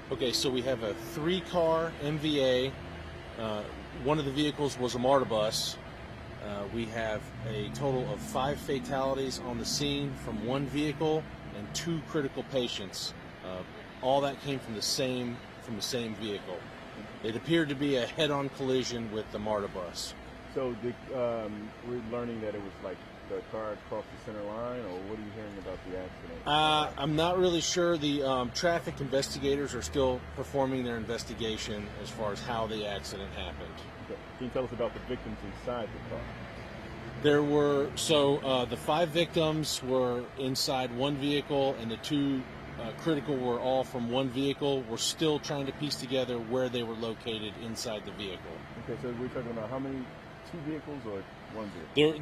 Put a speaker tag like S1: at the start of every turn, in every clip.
S1: Okay, so we have a 3-car MVA. One of the vehicles was a MARTA bus. We have a total of 5 fatalities on the scene from one vehicle and 2 critical patients. All that came from the same vehicle. It appeared to be a head-on collision with the MARTA bus.
S2: So we're learning that it was like the car crossed the center line, or what are you hearing about the accident?
S1: I'm not really sure. The traffic investigators are still performing their investigation as far as how the accident happened.
S2: Okay. Can you tell us about the victims inside the car?
S1: There were, the 5 victims were inside one vehicle, and the 2 critical were all from one vehicle. We're still trying to piece together where they were located inside the vehicle.
S2: Okay, so we're talking about how many, 2 vehicles or 1 vehicle?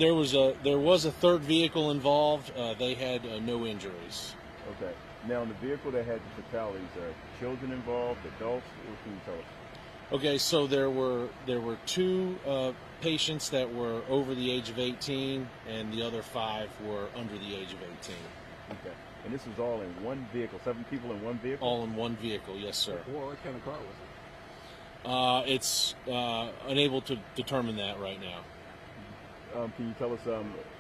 S1: There was a 3rd vehicle involved. They had no injuries.
S2: Okay. Now, in the vehicle that had the fatalities, are children involved, adults? What can you tell us?
S1: Okay, so there were 2 patients that were over the age of 18, and the other 5 were under the age of 18.
S2: Okay. And this was all in one vehicle, 7 people in one vehicle?
S1: All in one vehicle, yes, sir.
S3: Well, what kind of car was it?
S1: It's unable to determine that right now.
S2: Can you tell us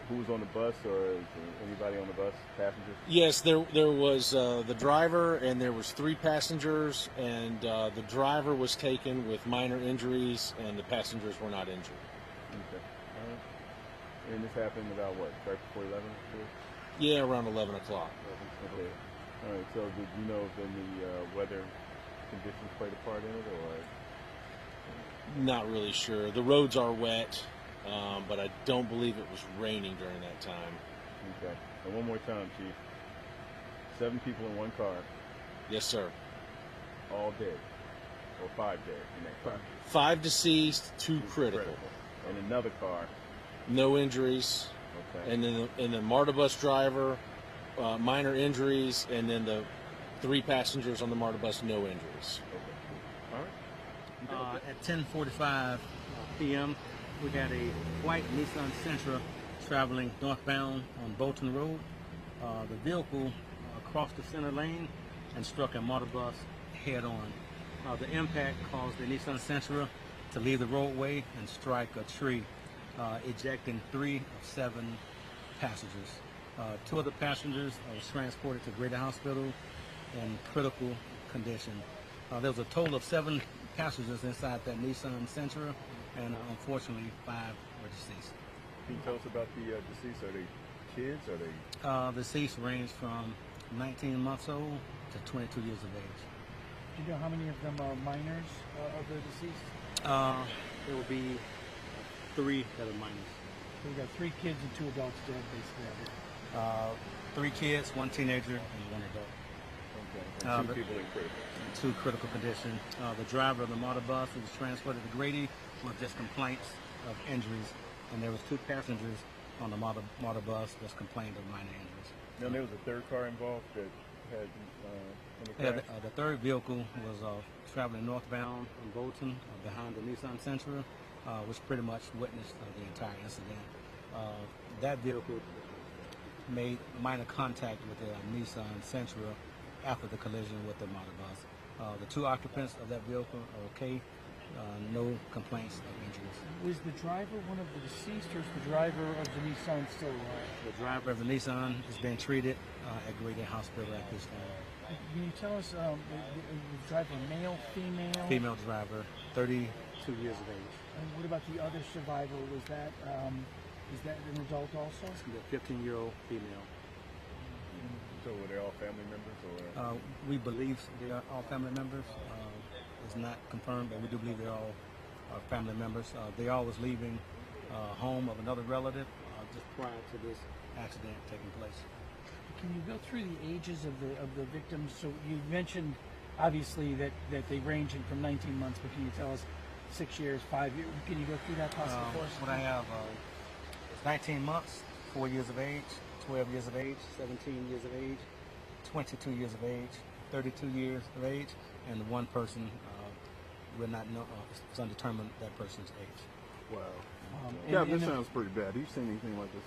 S2: who was on the bus, or is there anybody on the bus, passengers?
S1: Yes, there was the driver, and there was 3 passengers, and the driver was taken with minor injuries, and the passengers were not injured.
S2: Okay. All right. And this happened about what, right before 11?
S1: Yeah, around 11 o'clock.
S2: Okay. All right. So did you know if any weather conditions played a part in it, or?
S1: Not really sure. The roads are wet, but I don't believe it was raining during that time.
S2: Okay. And one more time, Chief. 7 people in one car,
S1: Yes, sir.
S2: all dead, or 5 dead in that car.
S1: 5 deceased, 2 critical.
S2: And another car.
S1: No injuries.
S2: Okay.
S1: And then the MARTA bus driver, minor injuries, and then the 3 passengers on the MARTA bus, no injuries.
S2: Okay. All right.
S3: At 10:45 p.m., we had a white Nissan Sentra traveling northbound on Bolton Road. The vehicle crossed the center lane and struck a MARTA bus head-on. The impact caused the Nissan Sentra to leave the roadway and strike a tree, ejecting 3 of 7 passengers. 2 of the passengers was transported to Greater Hospital in critical condition. There was a total of 7 passengers inside that Nissan Sentra, and unfortunately 5 were deceased.
S2: Can you tell us about the deceased? Are they kids? Are they?
S3: Deceased range from 19 months old to 22 years of age.
S4: Do you know how many of them are minors of the deceased?
S3: There will be 3 that are minors.
S4: So we got 3 kids and 2 adults dead, basically.
S3: 3 kids, 1 teenager, and 1 adult.
S2: Okay. And 2 people in critical.
S3: 2 critical condition. The driver of the MARTA bus who was transported to Grady with just complaints of injuries, and there was 2 passengers on the MARTA bus that complained of minor injuries.
S2: Now there was a 3rd car involved that had
S3: The 3rd vehicle was traveling northbound on Bolton behind the Nissan Sentra, which pretty much witnessed the entire incident. That vehicle made minor contact with the Nissan Sentra after the collision with the MARTA bus. The 2 occupants of that vehicle are okay. No complaints of injuries.
S4: Was the driver one of the deceased, or is the driver of the Nissan still alive?
S3: The driver of the Nissan is being treated at Grady Hospital at this time.
S4: Can you tell us, the driver male, female?
S3: Female driver, 32 years of age.
S4: And what about the other survivor? Was that, is that an adult also?
S3: The 15-year-old female.
S2: So were they all family members, or?
S3: We believe they are all family members. It's not confirmed, but we do believe they're all family members. They all was leaving home of another relative just prior to this accident taking place.
S4: Can you go through the ages of the victims? So you mentioned, obviously, that they range in from 19 months, but can you tell us 6 years, 5 years? Can you go through that possibly for us?
S3: What I have is 19 months, 4 years of age, 12 years of age, 17 years of age, 22 years of age, 32 years of age, and the 1 person will not know, it's undetermined that person's age.
S2: Wow.
S4: Yeah,
S2: This sounds pretty bad. Have you seen anything like this?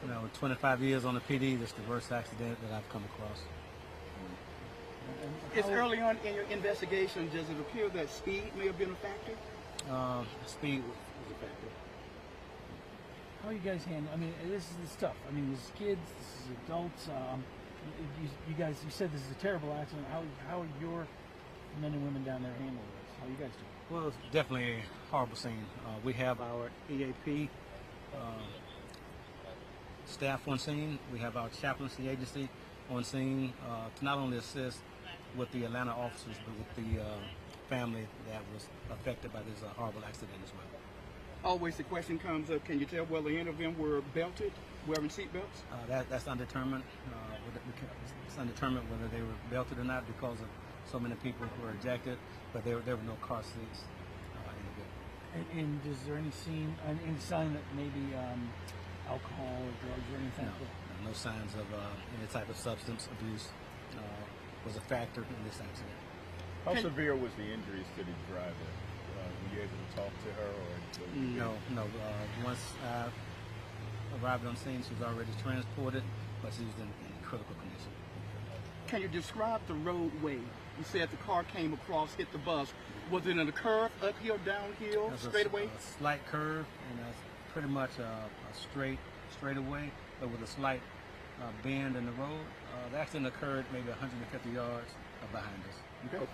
S3: You know, 25 years on the PD, this is the worst accident that I've come across.
S4: And
S5: It's
S4: how-
S5: early on in your investigation. Does it appear that speed may have been a factor?
S3: Speed was a factor.
S4: How are you guys handle? I mean, this is tough. I mean, this is kids, this is adults. You guys, you said this is a terrible accident. How are your men and women down there handling this? How are you guys doing?
S3: Well, it's definitely a horrible scene. We have our EAP staff on scene. We have our chaplaincy agency on scene to not only assist with the Atlanta officers, but with the family that was affected by this horrible accident as well.
S5: Always the question comes up: can you tell whether any of them were belted, wearing seatbelts?
S3: That's undetermined. It's undetermined whether they were belted or not because of so many people who were ejected, but there were no car seats in the vehicle.
S4: And is there any sign that maybe alcohol or drugs or anything?
S3: No signs of any type of substance abuse was a factor in this accident.
S2: How severe was the injuries to the driver? Were you able to talk to her, or
S3: No. Once I arrived on scene, she was already transported, but she was in critical condition.
S5: Can you describe the roadway? You said the car came across, hit the bus. Was it in a curve, uphill, downhill,
S3: There's
S5: straightaway?
S3: a slight curve, and that's pretty much a straightaway, but with a slight bend in the road. The accident occurred maybe 150 yards behind us.
S5: Okay.